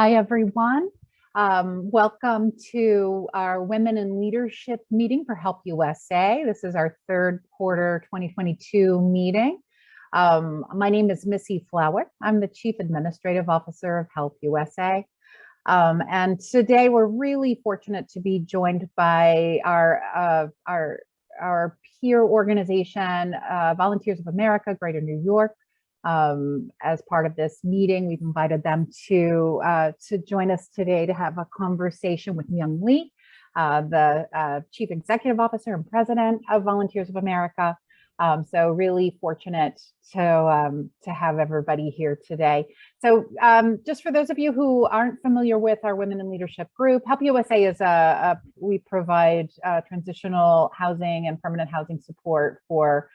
Hi, everyone. Welcome to our Women in Leadership meeting for Help USA. This is our third quarter 2022 meeting. My name is Missy Flower. I'm the Chief Administrative Officer of Help USA. And today we're really fortunate to be joined by our peer organization, Volunteers of America, Greater New York. As part of this meeting, we've invited them to join us today to have a conversation with Myung, the Chief Executive Officer and President of Volunteers of America. So really fortunate to have everybody here today. So just for those of you who aren't familiar with our Women in Leadership group, Help USA is we provide transitional housing and permanent housing support for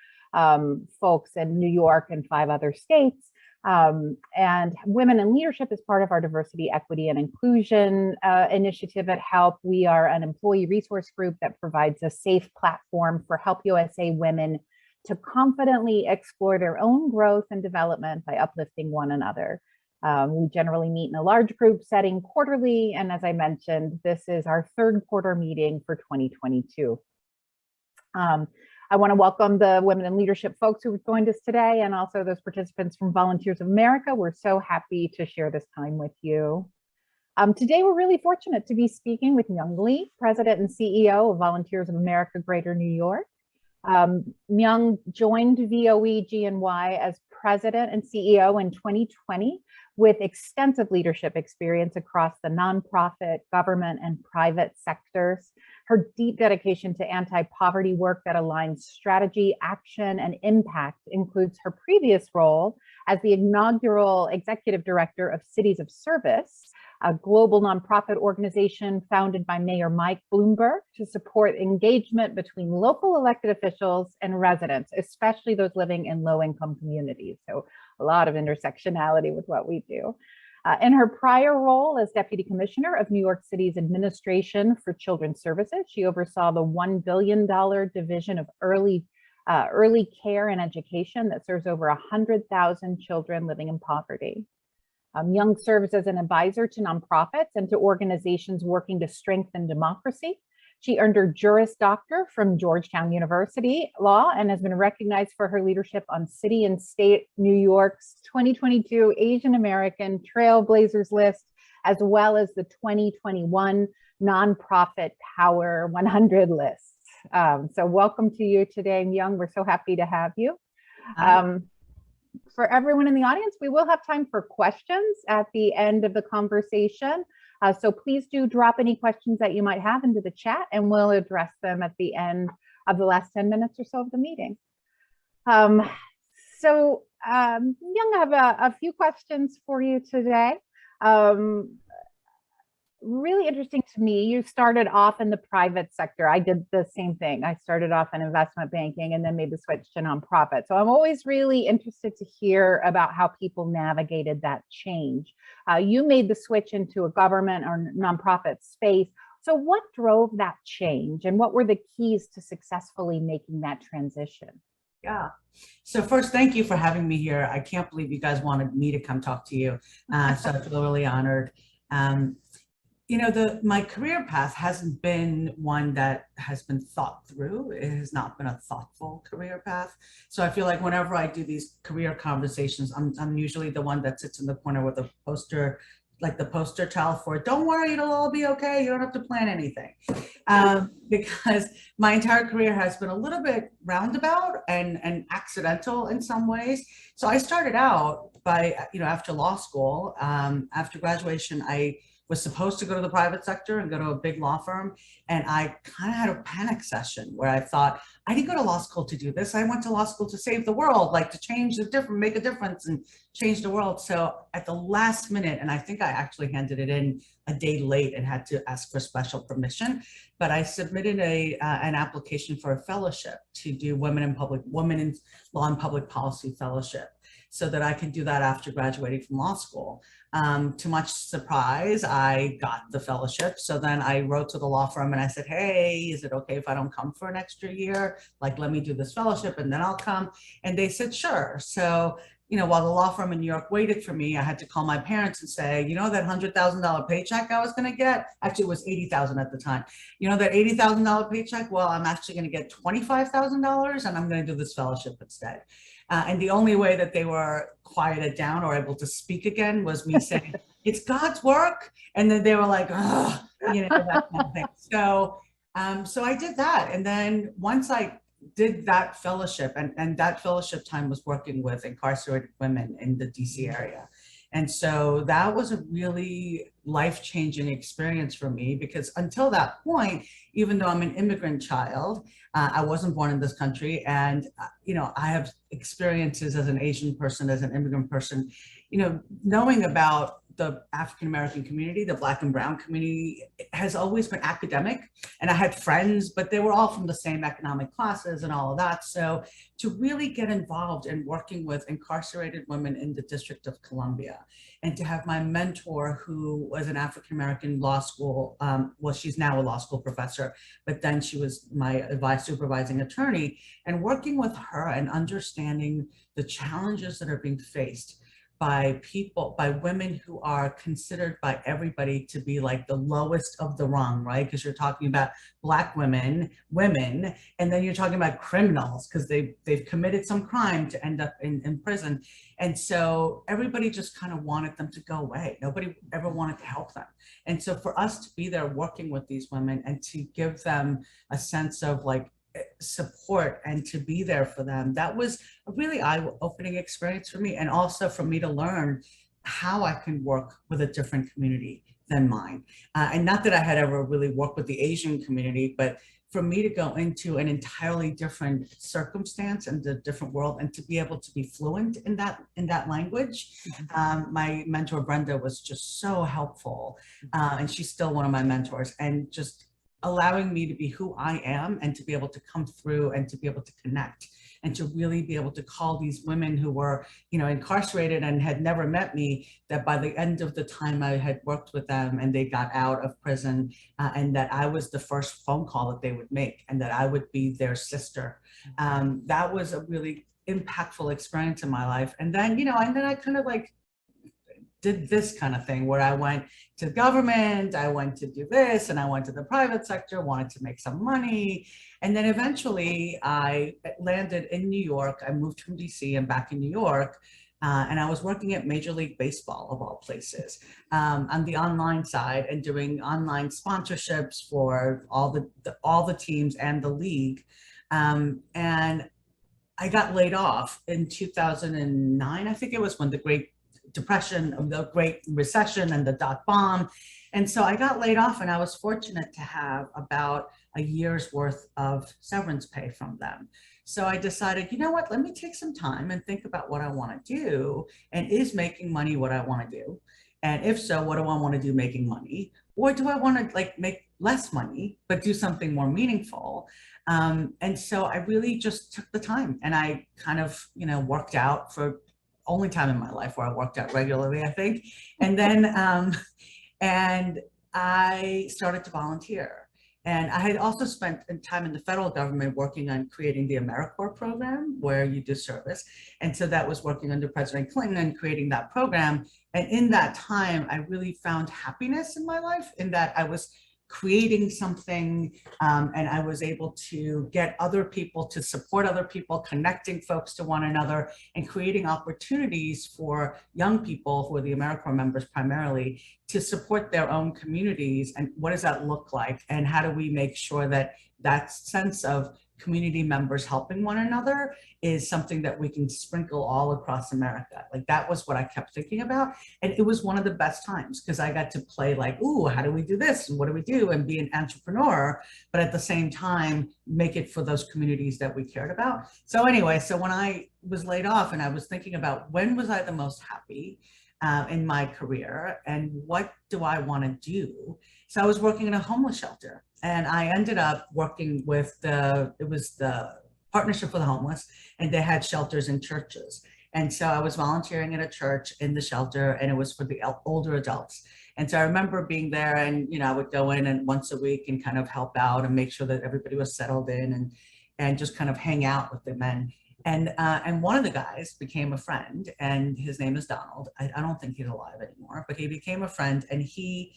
folks in New York and 5 other states. And Women in Leadership is part of our diversity, equity, and inclusion initiative at HELP. We are an employee resource group that provides a safe platform for Help USA women to confidently explore their own growth and development by uplifting one another. We generally meet in a large group setting quarterly. And as I mentioned, this is our third quarter meeting for 2022. I want to welcome the Women in Leadership folks who have joined us today, and also those participants from Volunteers of America. We're so happy to share this time with you. Today, we're really fortunate to be speaking with Myung, President and CEO of Volunteers of America, Greater New York. Myung joined VOA-GNY as President and CEO in 2020 with extensive leadership experience across the nonprofit, government, and private sectors. Her deep dedication to anti-poverty work that aligns strategy, action, and impact includes her previous role as the inaugural Executive Director of Cities of Service, a global nonprofit organization founded by Mayor Mike Bloomberg to support engagement between local elected officials and residents, especially those living in low-income communities. So a lot of intersectionality with what we do. In her prior role as Deputy Commissioner of New York City's Administration for Children's Services, she oversaw the $1 billion division of early care and education that serves over 100,000 children living in poverty. Myung serves as an advisor to nonprofits and to organizations working to strengthen democracy. She earned her Juris Doctor from Georgetown University Law and has been recognized for her leadership on City and State New York's 2022 Asian American Trailblazers list, as well as the 2021 Nonprofit Power 100 list. So welcome to you today, Myung. We're so happy to have you. For everyone in the audience, we will have time for questions at the end of the conversation. So please do drop any questions that you might have into the chat, and we'll address them at the end of the last 10 minutes or so of the meeting. Myung, I have a few questions for you today. Really interesting to me, you started off in the private sector. I did the same thing. I started off in investment banking and then made the switch to nonprofit. So I'm always really interested to hear about how people navigated that change. You made the switch into a government or nonprofit space. So what drove that change, and what were the keys to successfully making that transition? Yeah. So first, thank you for having me here. I can't believe you guys wanted me to come talk to you. So I feel really honored. You know, my career path hasn't been one that has been thought through. It has not been a thoughtful career path. So I feel like whenever I do these career conversations, I'm usually the one that sits in the corner with a poster, like the poster child for, don't worry, it'll all be okay. You don't have to plan anything. Because my entire career has been a little bit roundabout and accidental in some ways. So I started out by, after law school, after graduation, I was supposed to go to the private sector and go to a big law firm. And I kind of had a panic session where I thought, I didn't go to law school to do this. I went to law school to save the world, like to make a difference and change the world. So at the last minute, and I think I actually handed it in a day late and had to ask for special permission, but I submitted an application for a fellowship to do Women in Law and Public Policy Fellowship, so that I could do that after graduating from law school. To much surprise, I got the fellowship. So then I wrote to the law firm and I said, hey, is it okay if I don't come for an extra year? Like, let me do this fellowship and then I'll come. And they said, sure. So while the law firm in New York waited for me, I had to call my parents and say, that $100,000 paycheck I was going to get, actually it was 80,000 at the time. That $80,000 paycheck, well, I'm actually going to get $25,000 and I'm going to do this fellowship instead. And the only way that they were quieted down or able to speak again was me saying, it's God's work. And then they were like, oh, that kind of thing. So I did that. And then once I did that fellowship, and that fellowship time was working with incarcerated women in the DC area. And so that was a really life-changing experience for me, because until that point, even though I'm an immigrant child, I wasn't born in this country. And, I have experiences as an Asian person, as an immigrant person, knowing about the African-American community, the Black and Brown community has always been academic. And I had friends, but they were all from the same economic classes and all of that. So to really get involved in working with incarcerated women in the District of Columbia, and to have my mentor, who was an African-American law school, well, she's now a law school professor, but then she was my supervising attorney, and working with her and understanding the challenges that are being faced by women who are considered by everybody to be like the lowest of the rung, right? Because you're talking about Black women, and then you're talking about criminals because they've committed some crime to end up in prison. And so everybody just kind of wanted them to go away. Nobody ever wanted to help them. And so for us to be there working with these women and to give them a sense of like support and to be there for them, that was a really eye-opening experience for me, and also for me to learn how I can work with a different community than mine. And not that I had ever really worked with the Asian community, but for me to go into an entirely different circumstance and a different world, and to be able to be fluent in that language. My mentor Brenda was just so helpful, and she's still one of my mentors, and just allowing me to be who I am and to be able to come through and to be able to connect and to really be able to call these women who were, incarcerated and had never met me, that by the end of the time I had worked with them and they got out of prison, and that I was the first phone call that they would make, and that I would be their sister. That was a really impactful experience in my life. And then, and then I kind of like did this kind of thing where I went to government, I went to do this, and I went to the private sector, wanted to make some money. And then eventually I landed in New York. I moved from DC and back in New York. And I was working at Major League Baseball, of all places, on the online side, and doing online sponsorships for all the teams and the league. And I got laid off in 2009, I think it was, when the Great Depression, the Great Recession and the dot bomb. And so I got laid off, and I was fortunate to have about a year's worth of severance pay from them. So I decided, you know what, let me take some time and think about what I want to do, and is making money what I want to do? And if so, what do I want to do making money? Or do I want to like make less money, but do something more meaningful? And so I really just took the time, and I kind of, worked out for only time in my life where I worked out regularly, I think. And then, and I started to volunteer. And I had also spent time in the federal government working on creating the AmeriCorps program, where you do service. And so that was working under President Clinton and creating that program. And in that time, I really found happiness in my life, in that I was creating something, and I was able to get other people to support other people, connecting folks to one another, and creating opportunities for young people who are the AmeriCorps members primarily to support their own communities. And what does that look like? And how do we make sure that that sense of community members helping one another is something that we can sprinkle all across America? Like, that was what I kept thinking about. And it was one of the best times, because I got to play like, ooh, how do we do this? And what do we do? And be an entrepreneur, but at the same time, make it for those communities that we cared about. So anyway, so when I was laid off, and I was thinking about when was I the most happy in my career, and what do I want to do? So I was working in a homeless shelter, and I ended up working with it was the Partnership for the Homeless, and they had shelters in churches. And so I was volunteering at a church in the shelter, and it was for the older adults. And so I remember being there, and I would go in and once a week and kind of help out and make sure that everybody was settled in, and just kind of hang out with them. And one of the guys became a friend, and his name is Donald. I don't think he's alive anymore, but he became a friend, and he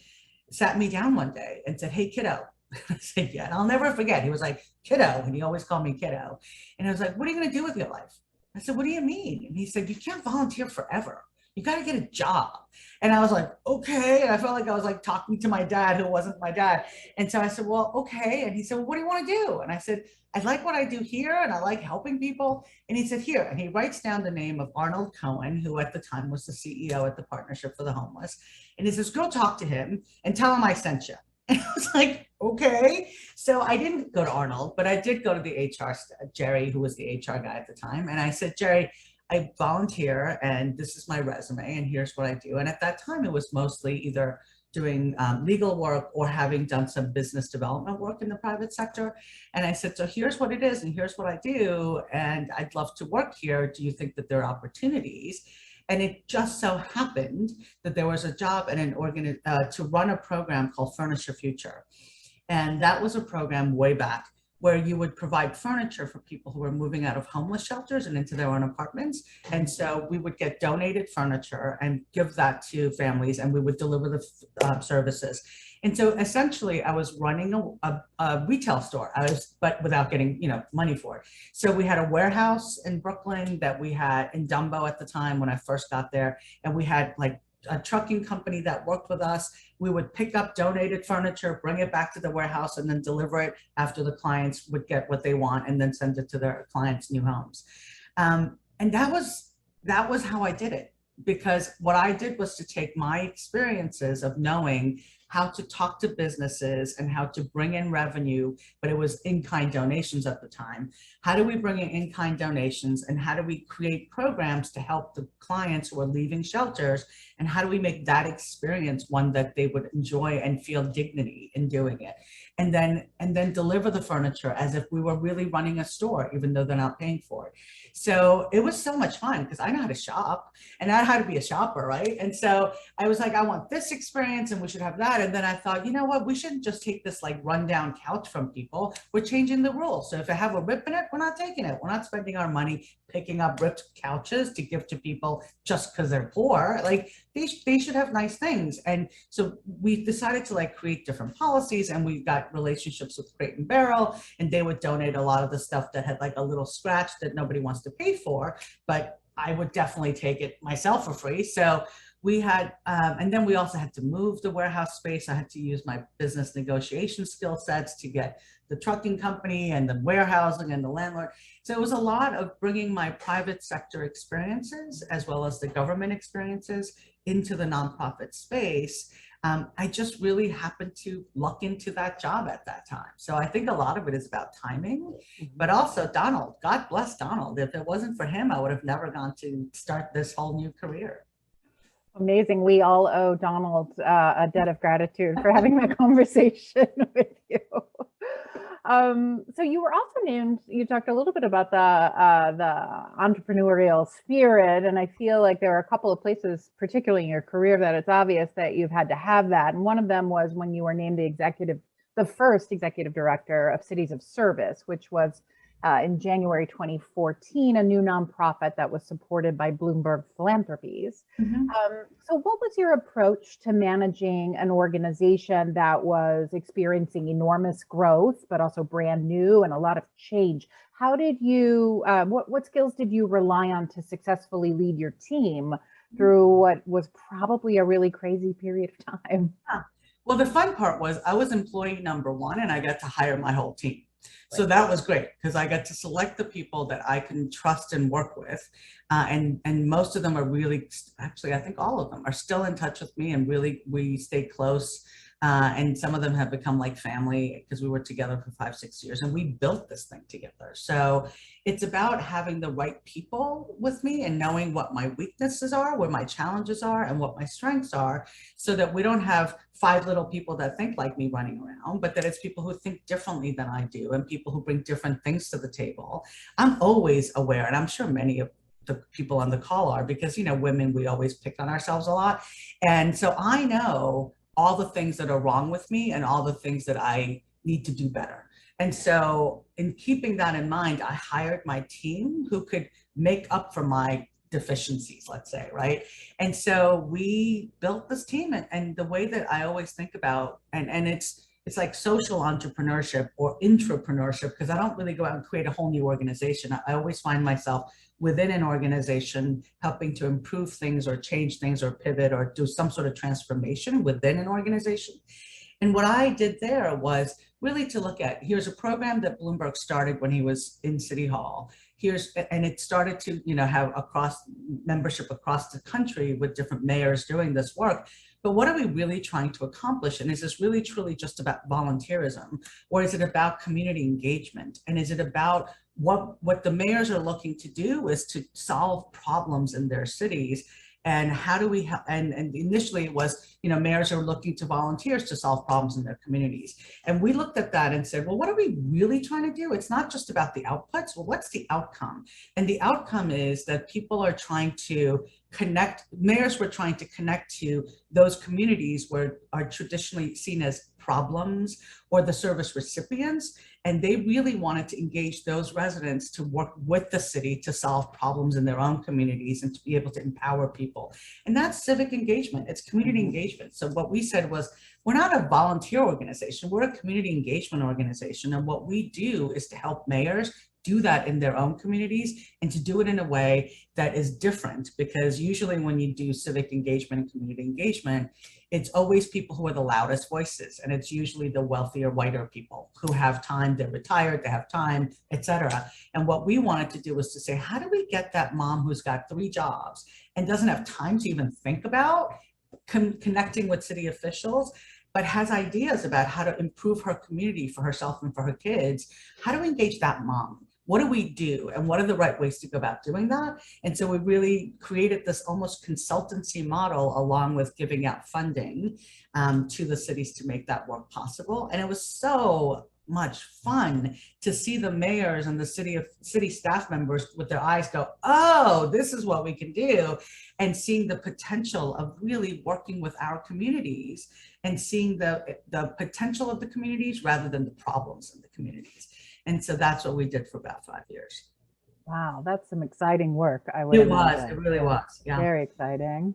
sat me down one day and said, "Hey, kiddo." I said, "Yeah." And I'll never forget. He was like, "Kiddo," and he always called me kiddo. And I was like, "What are you going to do with your life?" I said, "What do you mean?" And he said, "You can't volunteer forever. You got to get a job." And I was like, "Okay." And I felt like I was like talking to my dad, who wasn't my dad. And so I said, "Well, okay." And he said, "Well, what do you want to do?" And I said, "I like what I do here, and I like helping people." And he said, "Here." And he writes down the name of Arnold Cohen, who at the time was the CEO at the Partnership for the Homeless. And he says, "Go talk to him and tell him I sent you." And I was like, "Okay." So I didn't go to Arnold, but I did go to the HR, Jerry, who was the HR guy at the time. And I said, "Jerry, I volunteer, and this is my resume, and here's what I do." And at that time, it was mostly either doing legal work or having done some business development work in the private sector. And I said, "So here's what it is, and here's what I do, and I'd love to work here. Do you think that there are opportunities?" And it just so happened that there was a job in an to run a program called Furnish Your Future. And that was a program way back where you would provide furniture for people who were moving out of homeless shelters and into their own apartments. And so we would get donated furniture and give that to families, and we would deliver the services. And so essentially I was running a retail store, but without getting, money for it. So we had a warehouse in Brooklyn that we had in Dumbo at the time when I first got there. And we had like a trucking company that worked with us. We would pick up donated furniture, bring it back to the warehouse, and then deliver it after the clients would get what they want, and then send it to their clients' new homes. And that was how I did it, because what I did was to take my experiences of knowing how to talk to businesses and how to bring in revenue, but it was in-kind donations at the time. How do we bring in in-kind donations, and how do we create programs to help the clients who are leaving shelters, and how do we make that experience one that they would enjoy and feel dignity in doing it? And then deliver the furniture as if we were really running a store, even though they're not paying for it. So it was so much fun because I know how to shop, and I know how to be a shopper, right? And so I was like, I want this experience, and we should have that. And then I thought, you know what, we shouldn't just take this like rundown couch from people. We're changing the rules. So if I have a rip in it, we're not taking it. We're not spending our money picking up ripped couches to give to people just because they're poor. Like they should have nice things. And so we decided to like create different policies, and we got relationships with Crate and Barrel, and they would donate a lot of the stuff that had like a little scratch that nobody wants to pay for, but I would definitely take it myself for free. So we had, and then we also had to move the warehouse space. I had to use my business negotiation skill sets to get the trucking company and the warehousing and the landlord. So it was a lot of bringing my private sector experiences as well as the government experiences into the nonprofit space. I just really happened to luck into that job at that time. So I think a lot of it is about timing, but also Donald, God bless Donald. If it wasn't for him, I would have never gone to start this whole new career. Amazing. We all owe Donald a debt of gratitude for having that conversation with you. So you were also named, you talked a little bit about the entrepreneurial spirit, and I feel like there are a couple of places, particularly in your career, that it's obvious that you've had to have that. And one of them was when you were named the first executive director of Cities of Service, which was in January 2014, a new nonprofit that was supported by Bloomberg Philanthropies. So what was your approach to managing an organization that was experiencing enormous growth, but also brand new and a lot of change? How did you, what skills did you rely on to successfully lead your team through what was probably a really crazy period of time? Well, the fun part was I was employee number one, and I got to hire my whole team. So that was great because I got to select the people that I can trust and work with. And most of them are really, actually, I think all of them are still in touch with me, and really we stay close. And some of them have become like family because we were together for 5-6 years, and we built this thing together. So it's about having the right people with me and knowing what my weaknesses are, where my challenges are, and what my strengths are, so that we don't have 5 little people that think like me running around, but that it's people who think differently than I do, and people who bring different things to the table. I'm always aware, and I'm sure many of the people on the call are, because, women, we always pick on ourselves a lot. And so I know all the things that are wrong with me and all the things that I need to do better. And so in keeping that in mind, I hired my team who could make up for my deficiencies, let's say, right? And so we built this team, and the way that I always think about, and it's like social entrepreneurship or intrapreneurship, because I don't really go out and create a whole new organization. I always find myself within an organization helping to improve things or change things or pivot or do some sort of transformation within an organization. And what I did there was really to look at, here's a program that Bloomberg started when he was in City Hall. And it started to, have membership across the country with different mayors doing this work. But what are we really trying to accomplish? And is this really truly just about volunteerism, or is it about community engagement? And is it about what the mayors are looking to do is to solve problems in their cities? And how do we help? And initially it was, mayors are looking to volunteers to solve problems in their communities. And we looked at that and said, well, what are we really trying to do? It's not just about the outputs. Well, what's the outcome? And the outcome is that people are trying to connect, mayors were trying to connect to those communities where are traditionally seen as problems or the service recipients. And they really wanted to engage those residents to work with the city to solve problems in their own communities and to be able to empower people. And that's civic engagement, it's community engagement. So what we said was, we're not a volunteer organization, we're a community engagement organization. And what we do is to help mayors do that in their own communities and to do it in a way that is different, because usually when you do civic engagement and community engagement, it's always people who are the loudest voices, and it's usually the wealthier, whiter people who have time, they're retired, they have time, etc. And what we wanted to do was to say, how do we get that mom who's got 3 jobs and doesn't have time to even think about connecting with city officials, but has ideas about how to improve her community for herself and for her kids? How do we engage that mom? What do we do? And what are the right ways to go about doing that? And so we really created this almost consultancy model along with giving out funding to the cities to make that work possible. And it was so much fun to see the mayors and the city staff members with their eyes go, oh, this is what we can do. And seeing the potential of really working with our communities and seeing the potential of the communities rather than the problems in the communities. And so that's what we did for about 5 years. Wow, that's some exciting work. I would imagine. It really was. Yeah. Very exciting.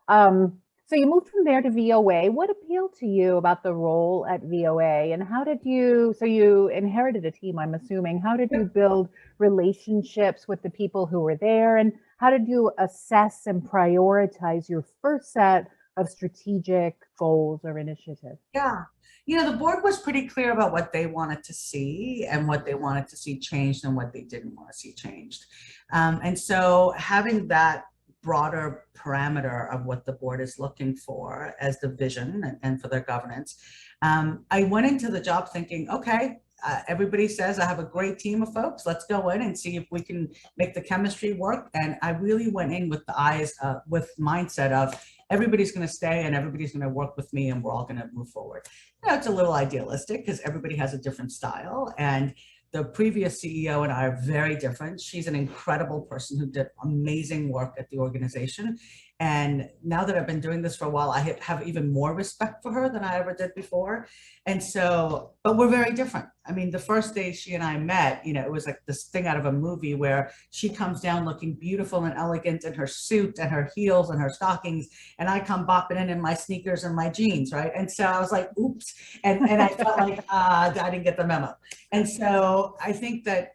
So you moved from there to VOA. What appealed to you about the role at VOA, and how did you, so you inherited a team, I'm assuming. How did you build relationships with the people who were there, and how did you assess and prioritize your first set of strategic goals or initiatives? Yeah. The board was pretty clear about what they wanted to see and what they wanted to see changed and what they didn't want to see changed. And so having that broader parameter of what the board is looking for as the vision and for their governance, I went into the job thinking, okay, everybody says I have a great team of folks. Let's go in and see if we can make the chemistry work. And I really went in with the eyes, with mindset of everybody's going to stay and everybody's going to work with me and we're all going to move forward. It's a little idealistic because everybody has a different style. And the previous CEO and I are very different. She's an incredible person who did amazing work at the organization. And now that I've been doing this for a while, I have even more respect for her than I ever did before. And so, but we're very different. I mean, the first day she and I met, it was like this thing out of a movie where she comes down looking beautiful and elegant in her suit and her heels and her stockings. And I come bopping in my sneakers and my jeans, right? And so I was like, oops. And I felt like I didn't get the memo. And so I think that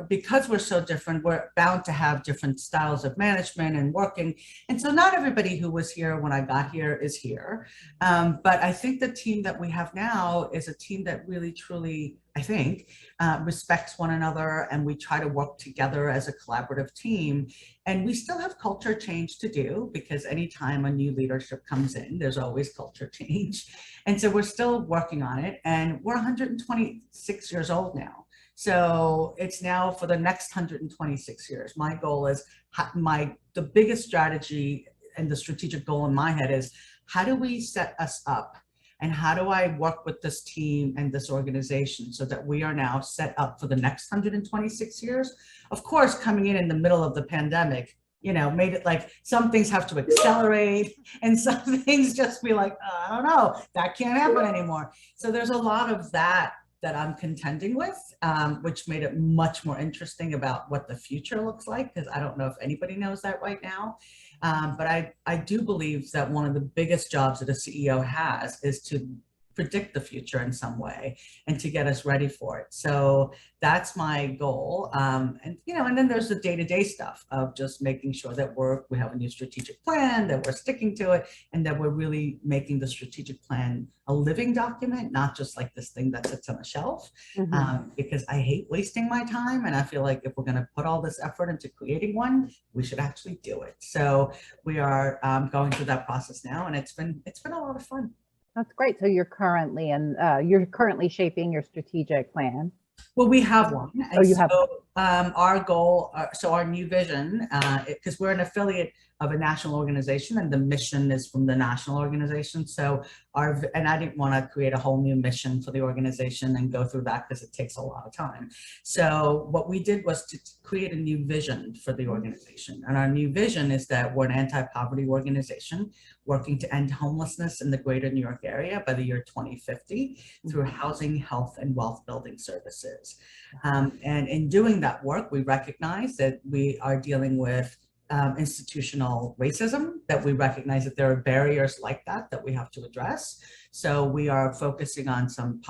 because we're so different, we're bound to have different styles of management and working. And so not everybody who was here when I got here is here. But I think the team that we have now is a team that really, truly, I think, respects one another, and we try to work together as a collaborative team. And we still have culture change to do, because anytime a new leadership comes in, there's always culture change. And so we're still working on it, and we're 126 years old now. So it's now for the next 126 years. My goal is, the biggest strategy and the strategic goal in my head is, how do we set us up? And how do I work with this team and this organization so that we are now set up for the next 126 years? Of course, coming in the middle of the pandemic, made it like some things have to accelerate and some things just be like, I don't know, that can't happen anymore. So there's a lot of that that I'm contending with, which made it much more interesting about what the future looks like, because I don't know if anybody knows that right now. But I do believe that one of the biggest jobs that a CEO has is to predict the future in some way and to get us ready for it. So that's my goal. And then there's the day-to-day stuff of just making sure that we have a new strategic plan, that we're sticking to it, and that we're really making the strategic plan a living document, not just like this thing that sits on a shelf. Because I hate wasting my time. And I feel like if we're going to put all this effort into creating one, we should actually do it. So we are going through that process now, and it's been a lot of fun. That's great. So you're currently shaping your strategic plan. Well, we have one. And you have our goal, so our new vision, because we're an affiliate of a national organization, and the mission is from the national organization. So and I didn't want to create a whole new mission for the organization and go through that because it takes a lot of time. So what we did was to create a new vision for the organization. And our new vision is that we're an anti-poverty organization working to end homelessness in the greater New York area by the year 2050 through housing, health, and wealth building services. And in doing that work, we recognize that we are dealing with institutional racism, that we recognize that there are barriers like that we have to address. So we are focusing on some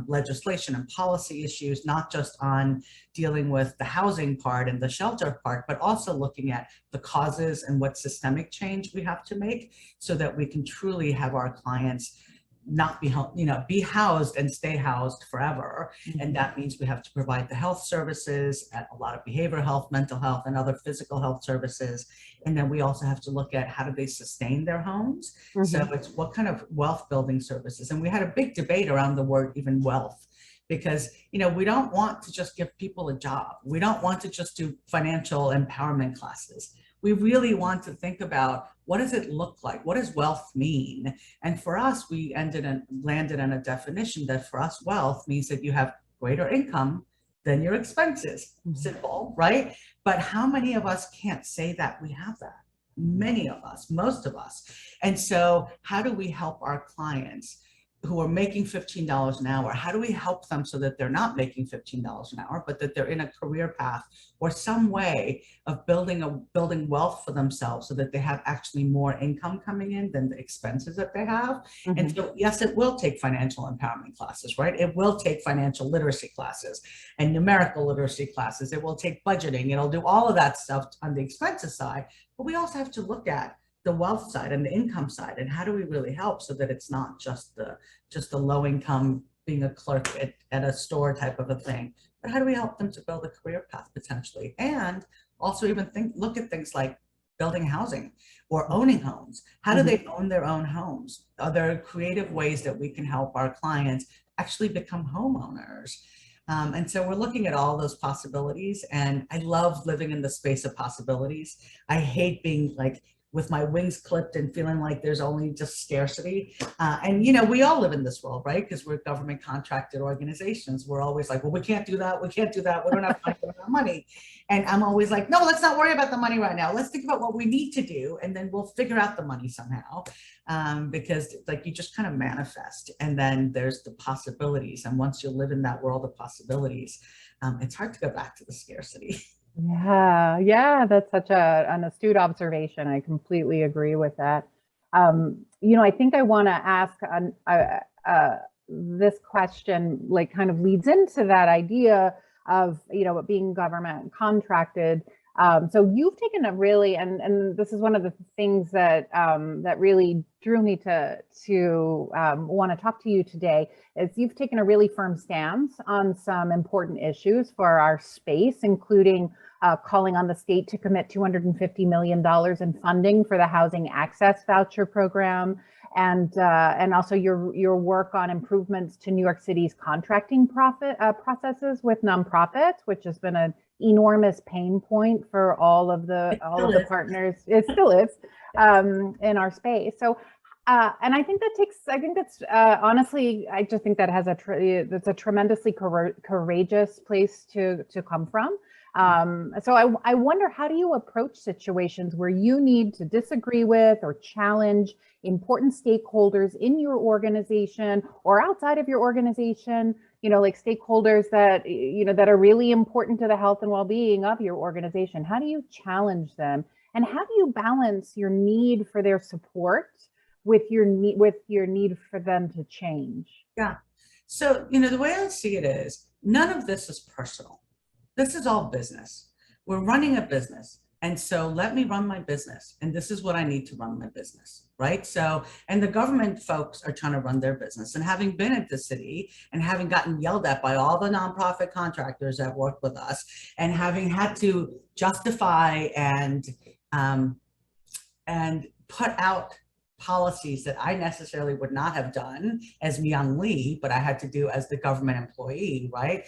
legislation and policy issues, not just on dealing with the housing part and the shelter part, but also looking at the causes and what systemic change we have to make so that we can truly have our clients not be housed and stay housed forever. And that means we have to provide the health services, a lot of behavioral health, mental health, and other physical health services. And then we also have to look at how do they sustain their homes. So it's what kind of wealth building services. And we had a big debate around the word even wealth, because we don't want to just give people a job. We don't want to just do financial empowerment classes. We really want to think about, what does it look like? What does wealth mean? And for us, we landed on a definition that for us, wealth means that you have greater income than your expenses. Simple, right? But how many of us can't say that we have that? Many of us, most of us. And so how do we help our clients who are making $15 an hour? How do we help them so that they're not making $15 an hour, but that they're in a career path or some way of building wealth for themselves so that they have actually more income coming in than the expenses that they have? And so, yes, it will take financial empowerment classes, right? It will take financial literacy classes and numerical literacy classes. It will take budgeting. It'll do all of that stuff on the expenses side, but we also have to look at the wealth side and the income side, and how do we really help so that it's not just the low income being a clerk at a store type of a thing, but how do we help them to build a career path potentially, and also even look at things like building housing or owning homes. How do they own their own homes? Are there creative ways that we can help our clients actually become homeowners? And so we're looking at all those possibilities, and I love living in the space of possibilities. I hate being like with my wings clipped and feeling like there's only just scarcity. And we all live in this world, right? Because we're government contracted organizations. We're always like, well, we can't do that. We can't do that. We don't have time, we don't have money. And I'm always like, no, let's not worry about the money right now. Let's think about what we need to do, and then we'll figure out the money somehow. Because like you just kind of manifest, and then there's the possibilities. And once you live in that world of possibilities, it's hard to go back to the scarcity. Yeah, that's such an astute observation. I completely agree with that. I think I want to ask this question, like kind of leads into that idea of, being government contracted. So you've taken a really, and this is one of the things that that really drew me to want to talk to you today, is you've taken a really firm stance on some important issues for our space, including calling on the state to commit $250 million in funding for the Housing Access Voucher Program, and also your work on improvements to New York City's contracting processes with nonprofits, which has been an enormous pain point for all of the partners. It still is in our space. So. And I think that's honestly, I just think that that's a tremendously courageous place to come from. So I wonder, how do you approach situations where you need to disagree with or challenge important stakeholders in your organization or outside of your organization like stakeholders that, that are really important to the health and well-being of your organization? How do you challenge them? And how do you balance your need for their support with your need for them to change? Yeah. So, the way I see it is none of this is personal. This is all business. We're running a business. And so let me run my business. And this is what I need to run my business, right? So, and the government folks are trying to run their business. And having been at the city and having gotten yelled at by all the nonprofit contractors that work with us, and having had to justify and put out policies that I necessarily would not have done as Myung, but I had to do as the government employee, right?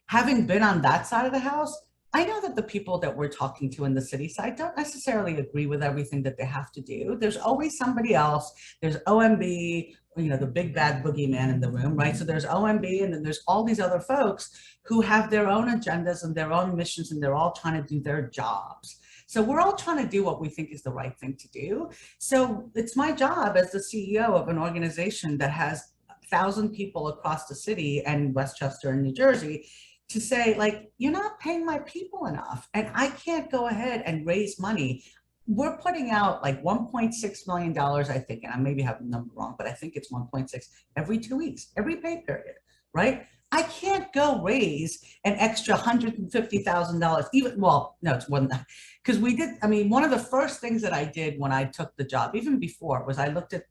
Having been on that side of the house, I know that the people that we're talking to in the city side don't necessarily agree with everything that they have to do. There's always somebody else. There's OMB, the big bad boogeyman in the room, right? So there's OMB, and then there's all these other folks who have their own agendas and their own missions, and they're all trying to do their jobs. So we're all trying to do what we think is the right thing to do. So it's my job as the CEO of an organization that has 1,000 people across the city and Westchester and New Jersey to say, like, you're not paying my people enough, and I can't go ahead and raise money. We're putting out like $1.6 million, I think, and I maybe have the number wrong, but I think it's 1.6 every 2 weeks, every pay period, right? I can't go raise an extra $150,000, even, well, no, it's more than that. Because one of the first things that I did when I took the job, even before, was I looked at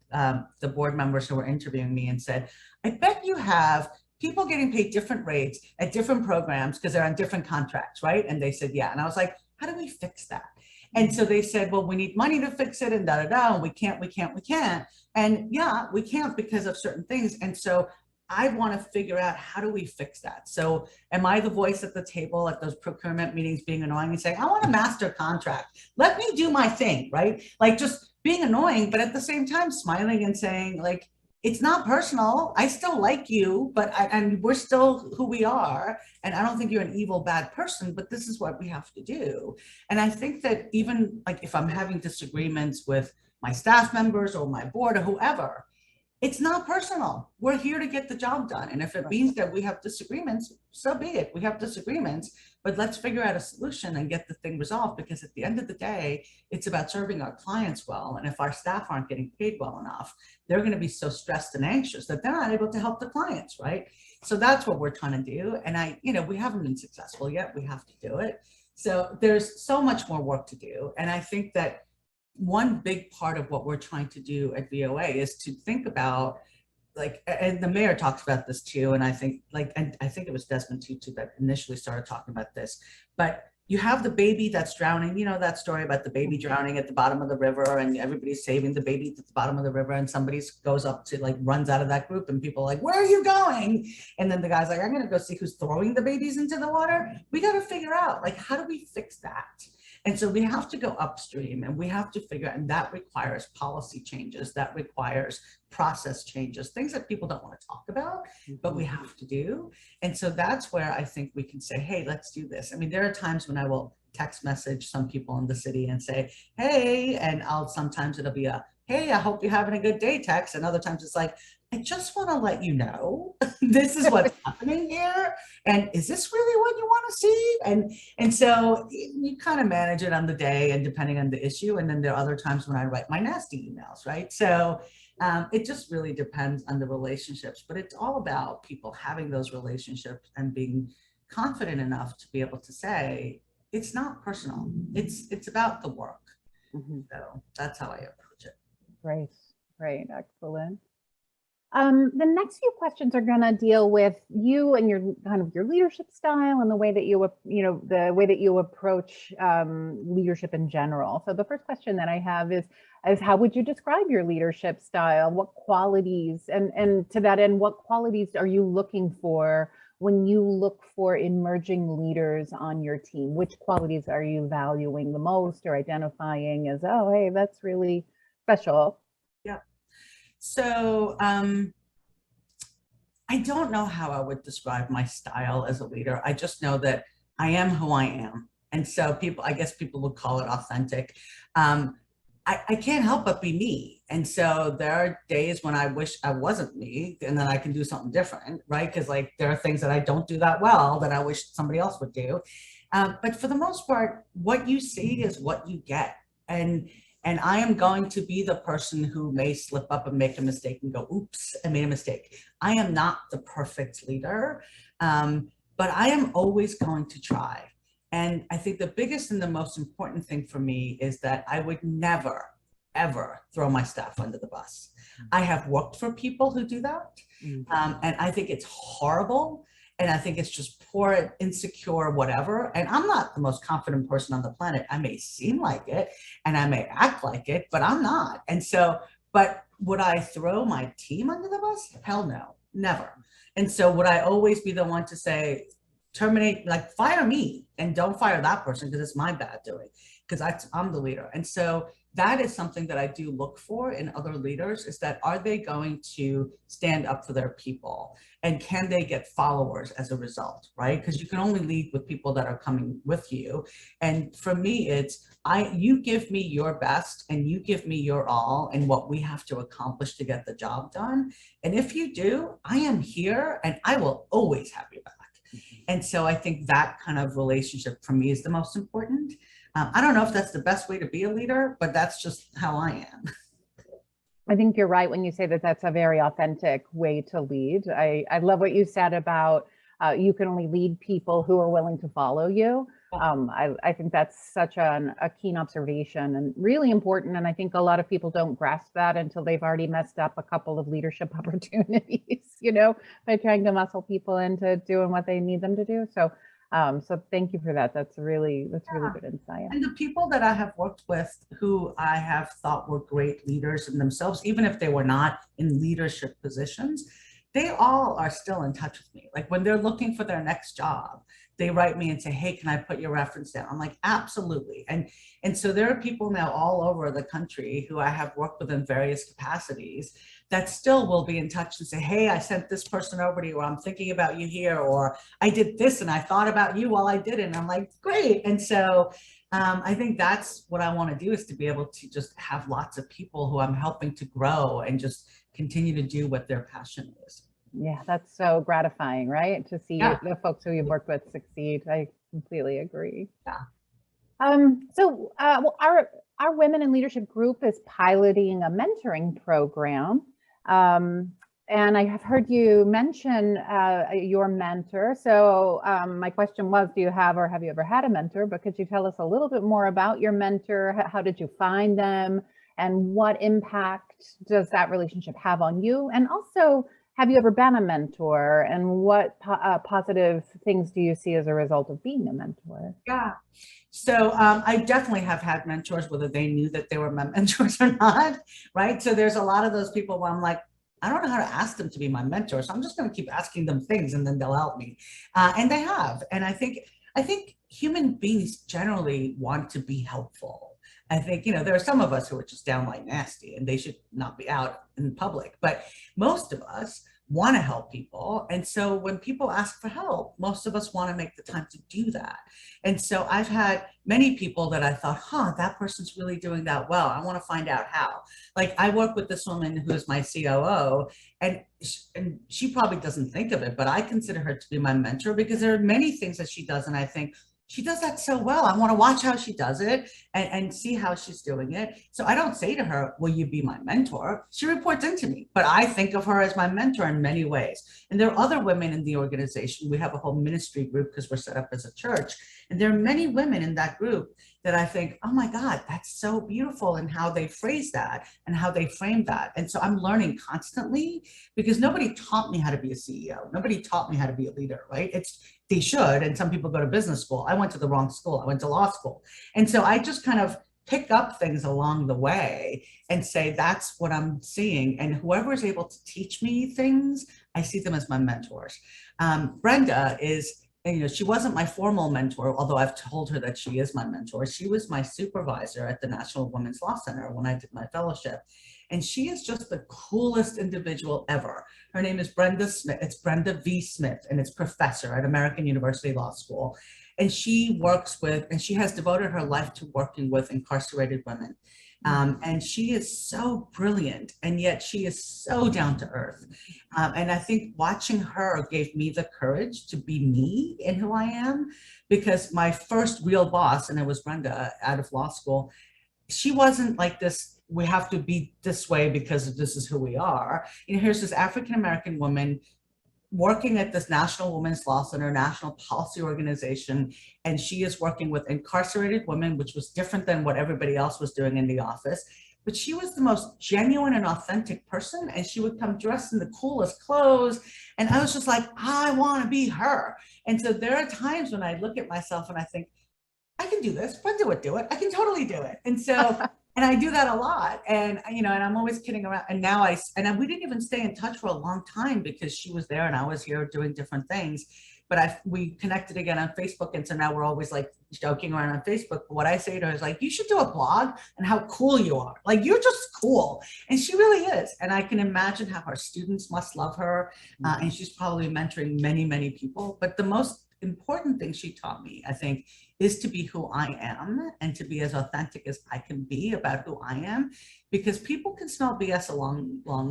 the board members who were interviewing me and said, I bet you have people getting paid different rates at different programs because they're on different contracts, right? And they said, yeah. And I was like, how do we fix that? And so they said, well, we need money to fix it, and and we can't. And yeah, we can't because of certain things. And so I want to figure out, how do we fix that? So am I the voice at the table at those procurement meetings being annoying and saying, I want a master contract. Let me do my thing, right? Like, just being annoying, but at the same time smiling and saying, like, it's not personal. I still like you, and we're still who we are. And I don't think you're an evil, bad person, but this is what we have to do. And I think that even like if I'm having disagreements with my staff members or my board or whoever, it's not personal. We're here to get the job done. And if it means that we have disagreements, so be it. We have disagreements, but let's figure out a solution and get the thing resolved, because at the end of the day, it's about serving our clients well. And if our staff aren't getting paid well enough, they're going to be so stressed and anxious that they're not able to help the clients, right? So that's what we're trying to do. And we haven't been successful yet. We have to do it. So there's so much more work to do. And I think that one big part of what we're trying to do at VOA is to think about, like, and the mayor talks about this too, and I think it was Desmond Tutu that initially started talking about this, but you have the baby that's drowning, that story about the baby drowning at the bottom of the river, and everybody's saving the baby at the bottom of the river, and somebody goes up to, like, runs out of that group, and people are like, where are you going? And then the guy's like, I'm gonna go see who's throwing the babies into the water. We got to figure out, like, how do we fix that? And so we have to go upstream, and we have to figure out, and that requires policy changes, that requires process changes, things that people don't want to talk about, but we have to do. And so that's where I think we can say, hey, let's do this. I mean, there are times when I will text message some people in the city and say, hey, and sometimes it'll be a, hey, I hope you're having a good day text. And other times it's like, I just want to let you know this is what's happening here. And is this really what you want to see? And so you kind of manage it on the day and depending on the issue. And then there are other times when I write my nasty emails, right? So it just really depends on the relationships, but it's all about people having those relationships and being confident enough to be able to say, it's not personal. It's about the work. So that's how I approach it. Great, excellent. The next few questions are going to deal with you and your leadership style and the way that you approach leadership in general. So the first question that I have is how would you describe your leadership style? What qualities, and to that end, what qualities are you looking for when you look for emerging leaders on your team? Which qualities are you valuing the most or identifying as, oh, hey, that's really special? Yeah. So I don't know how I would describe my style as a leader. I just know that I am who I am. And so I guess people would call it authentic. I can't help but be me. And so there are days when I wish I wasn't me and then I can do something different, right? Because like there are things that I don't do that well that I wish somebody else would do. But for the most part, what you see is what you get. And I am going to be the person who may slip up and make a mistake and go, oops, I made a mistake. I am not the perfect leader, but I am always going to try. And I think the biggest and the most important thing for me is that I would never, ever throw my staff under the bus. I have worked for people who do that. And I think it's horrible. And I think it's just poor, insecure, whatever. And I'm not the most confident person on the planet. I may seem like it and I may act like it, but I'm not. And so, but would I throw my team under the bus? Hell no, never. And so would I always be the one to say, terminate, like fire me and don't fire that person because it's my bad doing, because I'm the leader. And so that is something that I do look for in other leaders, is that are they going to stand up for their people and can they get followers as a result, right? Because you can only lead with people that are coming with you. And for me, it's you give me your best and you give me your all and what we have to accomplish to get the job done. And if you do, I am here and I will always have your back. And so I think that kind of relationship for me is the most important. I don't know if that's the best way to be a leader, but that's just how I am. I think you're right when you say that that's a very authentic way to lead. I love what you said about you can only lead people who are willing to follow you. I think that's such a keen observation and really important. And I think a lot of people don't grasp that until they've already messed up a couple of leadership opportunities, by trying to muscle people into doing what they need them to do. So thank you for that. That's really good insight. And the people that I have worked with who I have thought were great leaders in themselves, even if they were not in leadership positions, they all are still in touch with me. Like when they're looking for their next job, they write me and say, hey, can I put your reference down? I'm like, absolutely. And so there are people now all over the country who I have worked with in various capacities that still will be in touch and say, hey, I sent this person over to you, or I'm thinking about you here, or I did this and I thought about you while I did it. And I'm like, great. And so I think that's what I want to do, is to be able to just have lots of people who I'm helping to grow and just continue to do what their passion is. Yeah, that's so gratifying, right? To see the folks who you've worked with succeed. I completely agree. Yeah. So our Women in Leadership group is piloting a mentoring program. And I have heard you mention your mentor. So my question was, do you have or have you ever had a mentor? But could you tell us a little bit more about your mentor? How did you find them? And what impact does that relationship have on you? And also, have you ever been a mentor, and what positive things do you see as a result of being a mentor? Yeah. So I definitely have had mentors, whether they knew that they were my mentors or not, right? So there's a lot of those people where I'm like, I don't know how to ask them to be my mentor, so I'm just going to keep asking them things and then they'll help me. And they have. And I think human beings generally want to be helpful. I think, there are some of us who are just downright nasty and they should not be out in public, but most of us want to help people. And so when people ask for help, most of us want to make the time to do that. And so I've had many people that I thought, that person's really doing that well. I want to find out how. Like I work with this woman who is my COO, and she probably doesn't think of it, but I consider her to be my mentor because there are many things that she does. And I think, she does that so well. I want to watch how she does it and see how she's doing it. So I don't say to her, will you be my mentor? She reports into me, but I think of her as my mentor in many ways. And there are other women in the organization. We have a whole ministry group because we're set up as a church. And there are many women in that group that I think, oh my God, that's so beautiful, and how they phrase that and how they frame that. And so I'm learning constantly because nobody taught me how to be a CEO. Nobody taught me how to be a leader, right? They should. And some people go to business school. I went to the wrong school. I went to law school. And so I just kind of pick up things along the way and say, that's what I'm seeing. And whoever is able to teach me things, I see them as my mentors. Brenda is, she wasn't my formal mentor, although I've told her that she is my mentor. She was my supervisor at the National Women's Law Center when I did my fellowship. And she is just the coolest individual ever. Her name is Brenda Smith. It's Brenda V. Smith, and it's professor at American University Law School. And she works with, and she has devoted her life to working with incarcerated women. And she is so brilliant, and yet she is so down to earth. And I think watching her gave me the courage to be me in who I am, because my first real boss, and it was Brenda out of law school, she wasn't like this, we have to be this way because this is who we are. Here's this African-American woman working at this National Women's Law Center, national policy organization, and she is working with incarcerated women, which was different than what everybody else was doing in the office. But she was the most genuine and authentic person, and she would come dressed in the coolest clothes. And I was just like, I want to be her. And so there are times when I look at myself and I think, I can do this. Brenda would do it. I can totally do it. And so, and I do that a lot. And, and I'm always kidding around. And now we didn't even stay in touch for a long time because she was there and I was here doing different things. But we connected again on Facebook. And so now we're always like joking around on Facebook. But what I say to her is like, you should do a blog and how cool you are. Like, you're just cool. And she really is. And I can imagine how her students must love her. And she's probably mentoring many, many people. But the most important thing she taught me, I think, is to be who I am and to be as authentic as I can be about who I am, because people can smell BS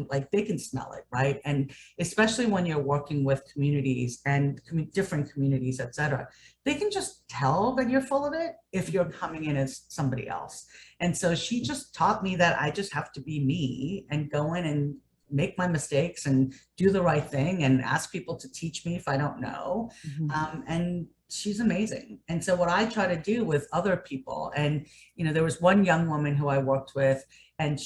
like they can smell it, right? And especially when you're working with communities and different communities, et cetera, they can just tell that you're full of it if you're coming in as somebody else. And so she just taught me that I just have to be me and go in and make my mistakes and do the right thing and ask people to teach me if I don't know. And she's amazing. And so what I try to do with other people, and there was one young woman who I worked with, and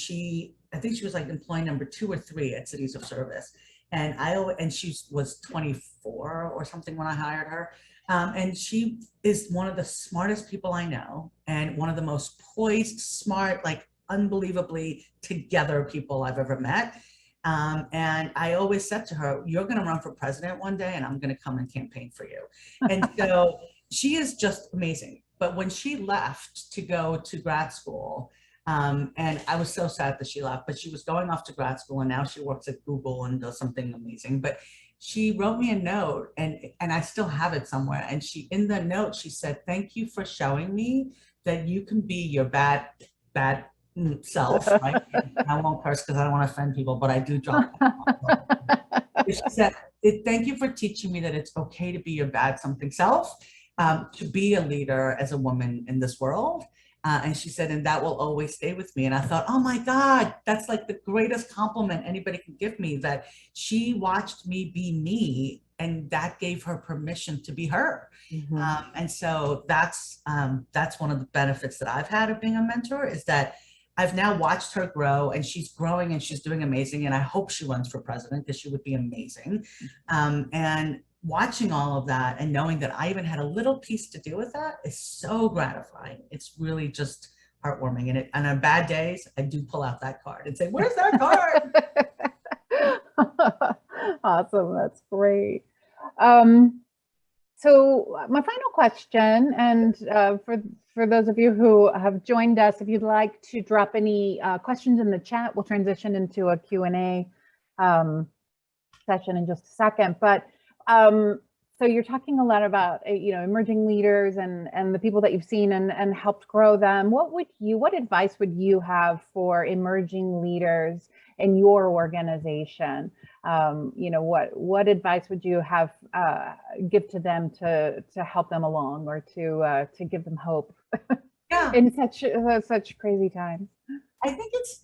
I think she was like employee number 2 or 3 at Cities of Service. And she was 24 or something when I hired her. And she is one of the smartest people I know, and one of the most poised, smart, like unbelievably together people I've ever met. And I always said to her, you're going to run for president one day and I'm going to come and campaign for you. And so she is just amazing. But when she left to go to grad school, and I was so sad that she left, but she was going off to grad school and now she works at Google and does something amazing. But she wrote me a note, and I still have it somewhere. And in the note, she said, thank you for showing me that you can be your bad self, right? I won't curse because I don't want to offend people, but I do drop that. She said, thank you for teaching me that it's okay to be your bad something self, to be a leader as a woman in this world. And she said, and that will always stay with me. And I thought, oh my God, that's like the greatest compliment anybody can give me, that she watched me be me, and that gave her permission to be her. And so that's one of the benefits that I've had of being a mentor, is that I've now watched her grow, and she's growing and she's doing amazing. And I hope she runs for president because she would be amazing. And watching all of that and knowing that I even had a little piece to do with that is so gratifying. It's really just heartwarming. And on bad days, I do pull out that card and say, where's that card? Awesome. That's great. So my final question, and for those of you who have joined us, if you'd like to drop any questions in the chat, we'll transition into a Q&A session in just a second. But so you're talking a lot about emerging leaders and the people that you've seen and helped grow them. What advice would you have for emerging leaders in your organization? What advice would you have give to them to help them along, or to give them hope in such crazy times? I think it's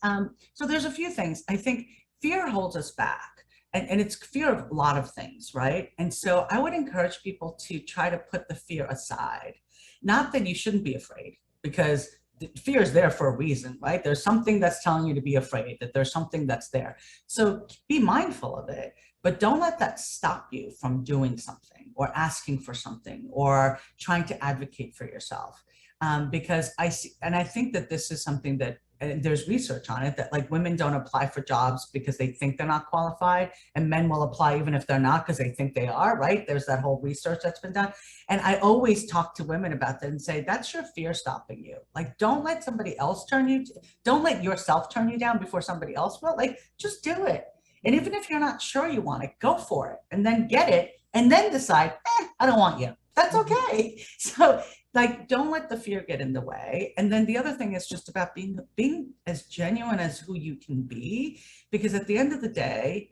so there's a few things. I think fear holds us back. And it's fear of a lot of things, right? And so I would encourage people to try to put the fear aside. Not that you shouldn't be afraid, because the fear is there for a reason, right? There's something that's telling you to be afraid, that there's something that's there. So be mindful of it, but don't let that stop you from doing something or asking for something or trying to advocate for yourself. Because I think that this is something that, and there's research on it, that like women don't apply for jobs because they think they're not qualified, and men will apply even if they're not because they think they are, right? There's that whole research that's been done. And I always talk to women about that and say, that's your fear stopping you. Like, don't let somebody else don't let yourself turn you down before somebody else will. Like, just do it. And even if you're not sure you want it, go for it, and then get it, and then decide, I don't want you. That's okay. So like, don't let the fear get in the way. And then the other thing is just about being as genuine as who you can be, because at the end of the day,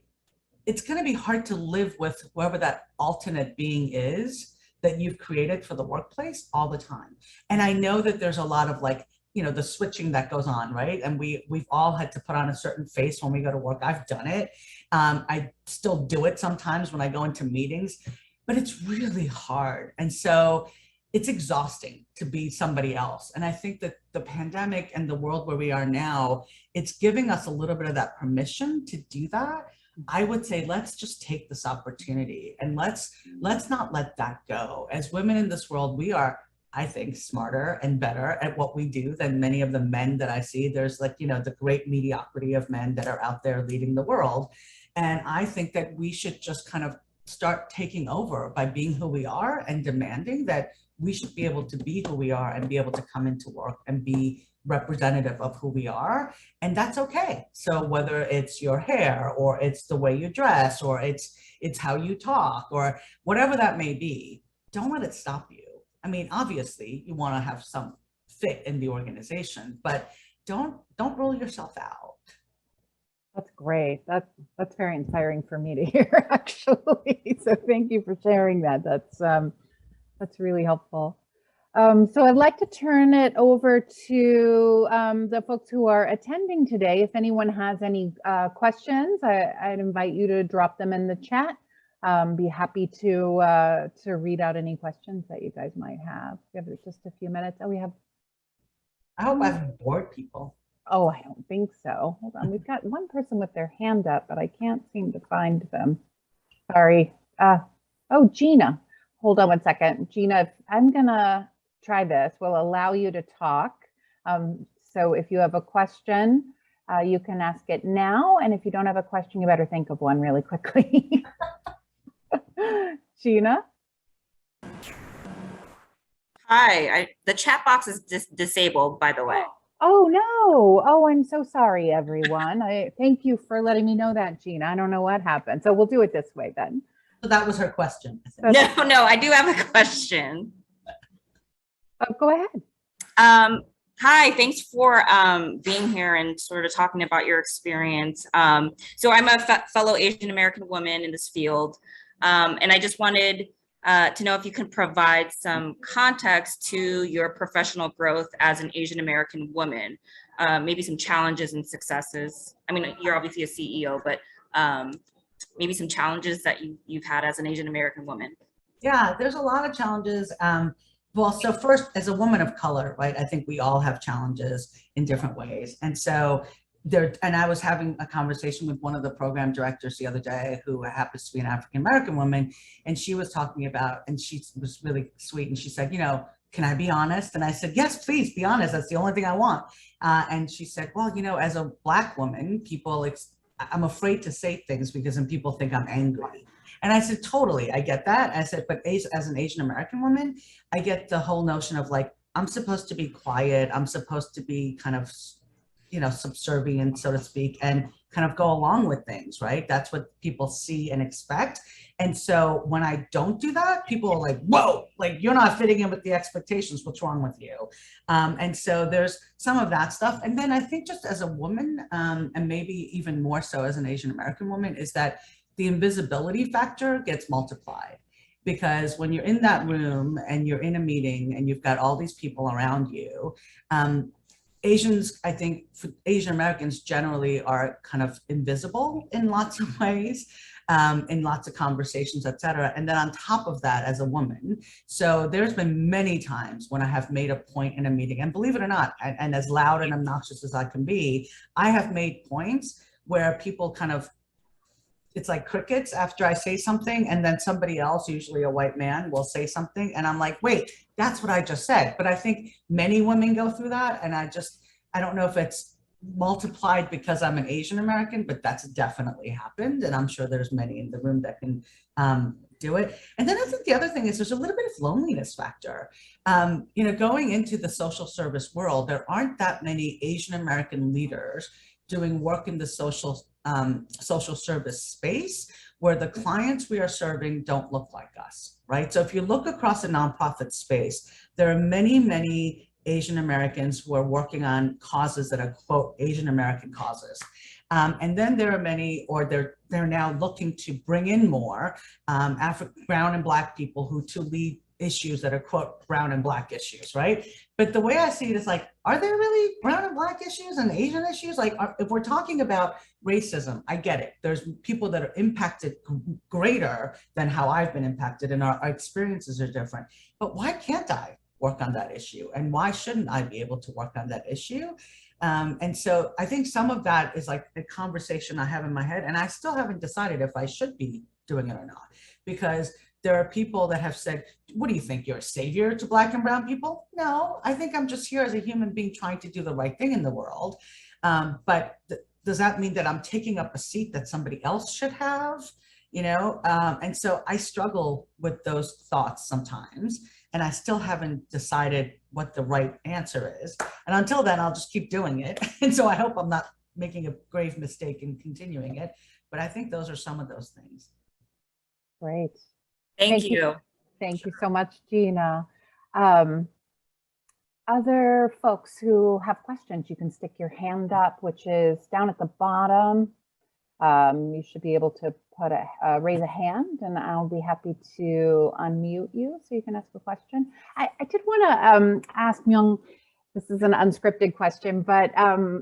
it's going to be hard to live with whoever that alternate being is that you've created for the workplace all the time. And I know that there's a lot of like, the switching that goes on, right? And we've all had to put on a certain face when we go to work. I've done it. I still do it sometimes when I go into meetings, but it's really hard. And so it's exhausting to be somebody else. And I think that the pandemic and the world where we are now, it's giving us a little bit of that permission to do that. I would say, let's just take this opportunity and let's not let that go. As women in this world, we are, I think, smarter and better at what we do than many of the men that I see. There's like, the great mediocrity of men that are out there leading the world. And I think that we should just kind of start taking over by being who we are and demanding that we should be able to be who we are and be able to come into work and be representative of who we are. And that's okay. So whether it's your hair or it's the way you dress or it's how you talk or whatever that may be, don't let it stop you. I mean, obviously you want to have some fit in the organization, but don't rule yourself out. That's great. That's very inspiring for me to hear, actually. So thank you for sharing that. That's really helpful. So I'd like to turn it over to the folks who are attending today. If anyone has any questions, I'd invite you to drop them in the chat. Be happy to read out any questions that you guys might have. We have just a few minutes. Oh, we have. I hope I've bored people. Oh, I don't think so. Hold on. We've got one person with their hand up, but I can't seem to find them. Sorry. Oh, Gina. Hold on one second. Gina, I'm going to try this. We'll allow you to talk. So if you have a question, you can ask it now. And if you don't have a question, you better think of one really quickly. Gina? Hi, the chat box is disabled, by the way. Oh, no. Oh, I'm so sorry, everyone. Thank you for letting me know that, Gina. I don't know what happened. So we'll do it this way then. So that was her question. No, I do have a question. Oh, go ahead. Hi, thanks for being here and sort of talking about your experience. So I'm a fellow Asian American woman in this field, and I just wanted to know if you can provide some context to your professional growth as an Asian American woman, maybe some challenges and successes. I mean, you're obviously a CEO, but maybe some challenges that you've had as an Asian American woman. Yeah, there's a lot of challenges. Well, so first, as a woman of color, right, I think we all have challenges in different ways. And so and I was having a conversation with one of the program directors the other day who happens to be an African-American woman. And she was talking about, and she was really sweet. And she said, can I be honest? And I said, yes, please be honest. That's the only thing I want. And she said, well, as a Black woman, I'm afraid to say things because then people think I'm angry. And I said, totally, I get that. I said, but as an Asian American woman, I get the whole notion of like, I'm supposed to be quiet. I'm supposed to be kind of, subservient, so to speak, and kind of go along with things, right? That's what people see and expect. And so when I don't do that, people are like, whoa, like you're not fitting in with the expectations. What's wrong with you? And so there's some of that stuff. And then I think just as a woman, and maybe even more so as an Asian American woman, is that the invisibility factor gets multiplied. Because when you're in that room and you're in a meeting and you've got all these people around you, Asians, I think Asian Americans generally are kind of invisible in lots of ways, in lots of conversations, et cetera. And then on top of that, as a woman, so there's been many times when I have made a point in a meeting, and believe it or not, and as loud and obnoxious as I can be, I have made points where people kind of, it's like crickets after I say something, and then somebody else, usually a white man, will say something. And I'm like, wait, that's what I just said. But I think many women go through that. And I don't know if it's multiplied because I'm an Asian American, but that's definitely happened. And I'm sure there's many in the room that can do it. And then I think the other thing is there's a little bit of loneliness factor. Going into the social service world, there aren't that many Asian American leaders doing work in the social service space where the clients we are serving don't look like us, right? So if you look across the nonprofit space, there are many, many Asian Americans who are working on causes that are, quote, Asian American causes. And then there are many, or they're now looking to bring in more brown and Black people who to lead issues that are, quote, brown and Black issues, right? But the way I see it is like, are there really brown and Black issues and Asian issues? Like, if we're talking about racism, I get it. There's people that are impacted greater than how I've been impacted, and our experiences are different. But why can't I work on that issue? And why shouldn't I be able to work on that issue? And so I think some of that is like the conversation I have in my head, and I still haven't decided if I should be doing it or not, because there are people that have said, what do you think, you're a savior to Black and brown people? No, I think I'm just here as a human being trying to do the right thing in the world. But does that mean that I'm taking up a seat that somebody else should have? You know, and so I struggle with those thoughts sometimes, and I still haven't decided what the right answer is. And until then, I'll just keep doing it. And so I hope I'm not making a grave mistake in continuing it. But I think those are some of those things. Great. Thank you. Thank you so much, Gina. Other folks who have questions, you can stick your hand up, which is down at the bottom. You should be able to put raise a hand, and I'll be happy to unmute you so you can ask a question. I did want to ask Myung, this is an unscripted question, but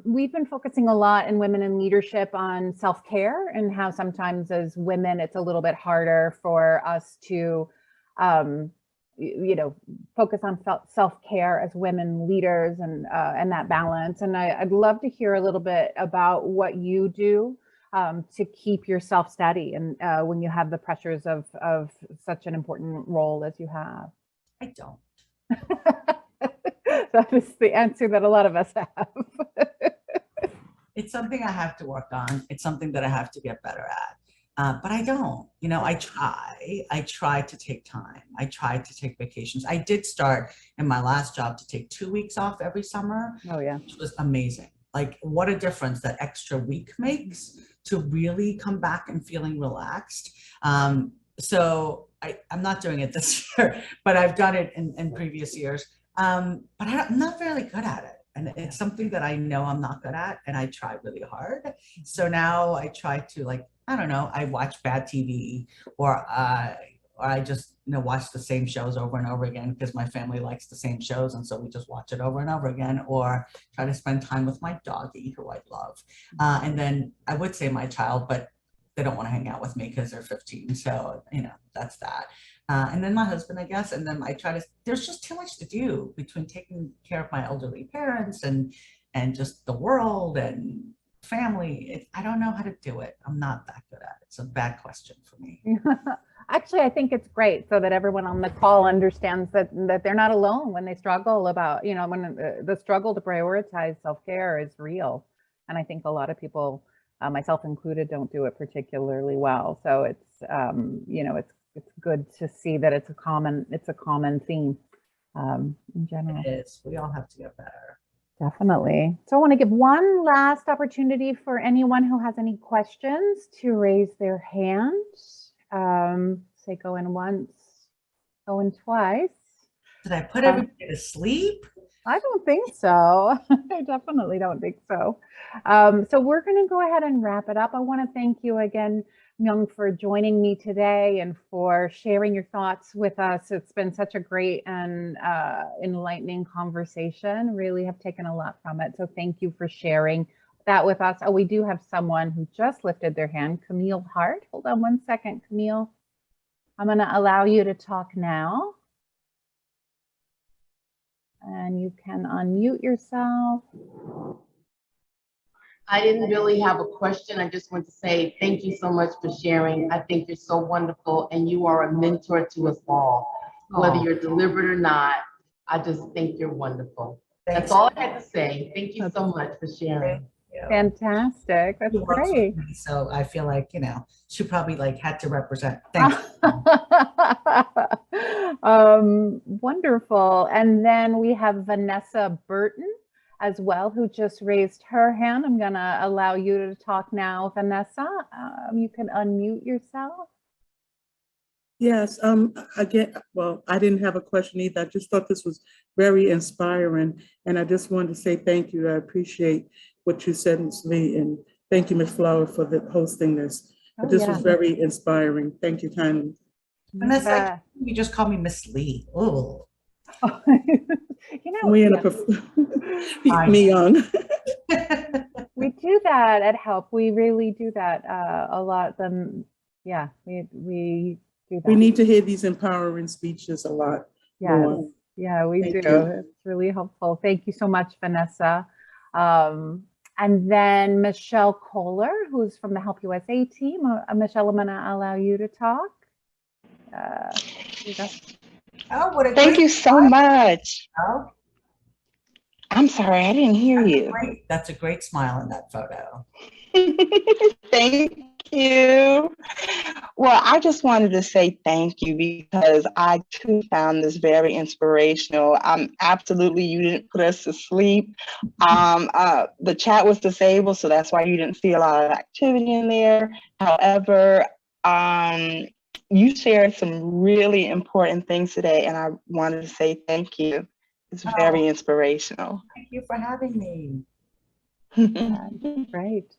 we've been focusing a lot in Women in Leadership on self-care, and how sometimes as women, it's a little bit harder for us to, you know, focus on self-care as women leaders, and that balance. And I'd love to hear a little bit about what you do to keep yourself steady, and when you have the pressures of such an important role as you have. I don't. That is the answer that a lot of us have. It's something I have to work on. It's something that I have to get better at. But I don't, you know, I try to take time. I try to take vacations. I did start in my last job to take 2 weeks off every summer. Oh yeah. Which was amazing. Like, what a difference that extra week makes to really come back and feeling relaxed. So I'm not doing it this year, but I've done it in previous years. But I'm not really good at it. And it's something that I know I'm not good at, and I try really hard. So now I try to, like, I don't know, I watch bad TV, or I just, you know, watch the same shows over and over again because my family likes the same shows, and so we just watch it over and over again, or try to spend time with my doggy, who I love. And then I would say my child, but they don't want to hang out with me because they're 15. So, you know, that's that. And then my husband, I guess, and then I try to, there's just too much to do between taking care of my elderly parents and just the world and family. I don't know how to do it. I'm not that good at it. It's a bad question for me. Actually, I think it's great so that everyone on the call understands that they're not alone when they struggle about, you know, when the struggle to prioritize self-care is real. And I think a lot of people, myself included, don't do it particularly well. So it's, you know, it's good to see that it's a common theme in general. It is. We all have to get better. Definitely. So I want to give one last opportunity for anyone who has any questions to raise their hand. Say going once, going twice. Did I put everybody to sleep? I don't think so. I definitely don't think so. So we're going to go ahead and wrap it up. I want to thank you again, Myung, for joining me today and for sharing your thoughts with us. It's been such a great and enlightening conversation. Really have taken a lot from it. So thank you for sharing that with us. Oh, we do have someone who just lifted their hand, Camille Hart. Hold on one second, Camille. I'm going to allow you to talk now. And you can unmute yourself. I didn't really have a question. I just want to say thank you so much for sharing. I think you're so wonderful, and you are a mentor to us all. Whether you're deliberate or not, I just think you're wonderful. Thanks. That's all I had to say. Thank you so much for sharing. Fantastic. That's great. So I feel like, you know, she probably like had to represent. Thanks. Wonderful. And then we have Vanessa Burton. as well, who just raised her hand. I'm going to allow you to talk now, Vanessa. You can unmute yourself. Yes, again, well, I didn't have a question either. I just thought this was very inspiring. And I just wanted to say thank you. I appreciate what you said, Ms. Lee, and thank you, Ms. Flower, for hosting this. But this was very inspiring. Thank you kindly. And that's like, you just call me Miss Lee. Oh. You know, We in a Myung. we do that at Help. We really do that a lot. Yeah, we do that. We need to hear these empowering speeches a lot more. Yeah, we Thank do. you. It's really helpful. Thank you so much, Vanessa. And then Michelle Koehler, who's from the Help USA team. Michelle, I'm going to allow you to talk. You go. Oh, what a Thank you so much. Oh, I'm sorry, I didn't hear you. great. That's a great smile in that photo. Thank you. Well, I just wanted to say thank you because I too found this very inspirational. Absolutely, you didn't put us to sleep. The chat was disabled, so that's why you didn't see a lot of activity in there. However, you shared some really important things today, and I wanted to say thank you. It's very inspirational. Thank you for having me. Great.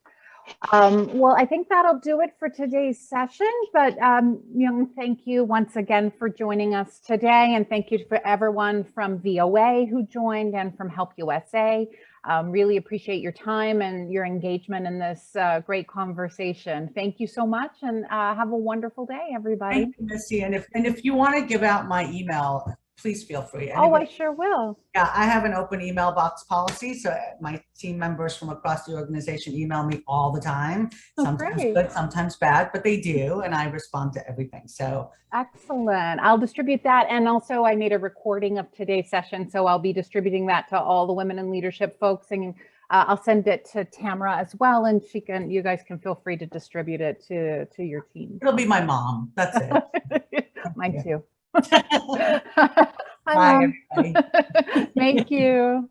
Well, I think that'll do it for today's session, but Myung, thank you once again for joining us today, and thank you for everyone from VOA who joined and from Help USA. Really appreciate your time and your engagement in this great conversation. Thank you so much, and have a wonderful day, everybody. Thank you, Missy. And if you want to give out my email, please feel free. Oh, I sure will. Yeah, I have an open email box policy, so my team members from across the organization email me all the time. Sometimes good, sometimes bad, but they do, and I respond to everything. So excellent. I'll distribute that, and also I made a recording of today's session, so I'll be distributing that to all the women in leadership folks, and I'll send it to Tamara as well, and you guys can feel free to distribute it to your team. It'll be my mom. That's it. Mine too. Bye, everybody. Thank you.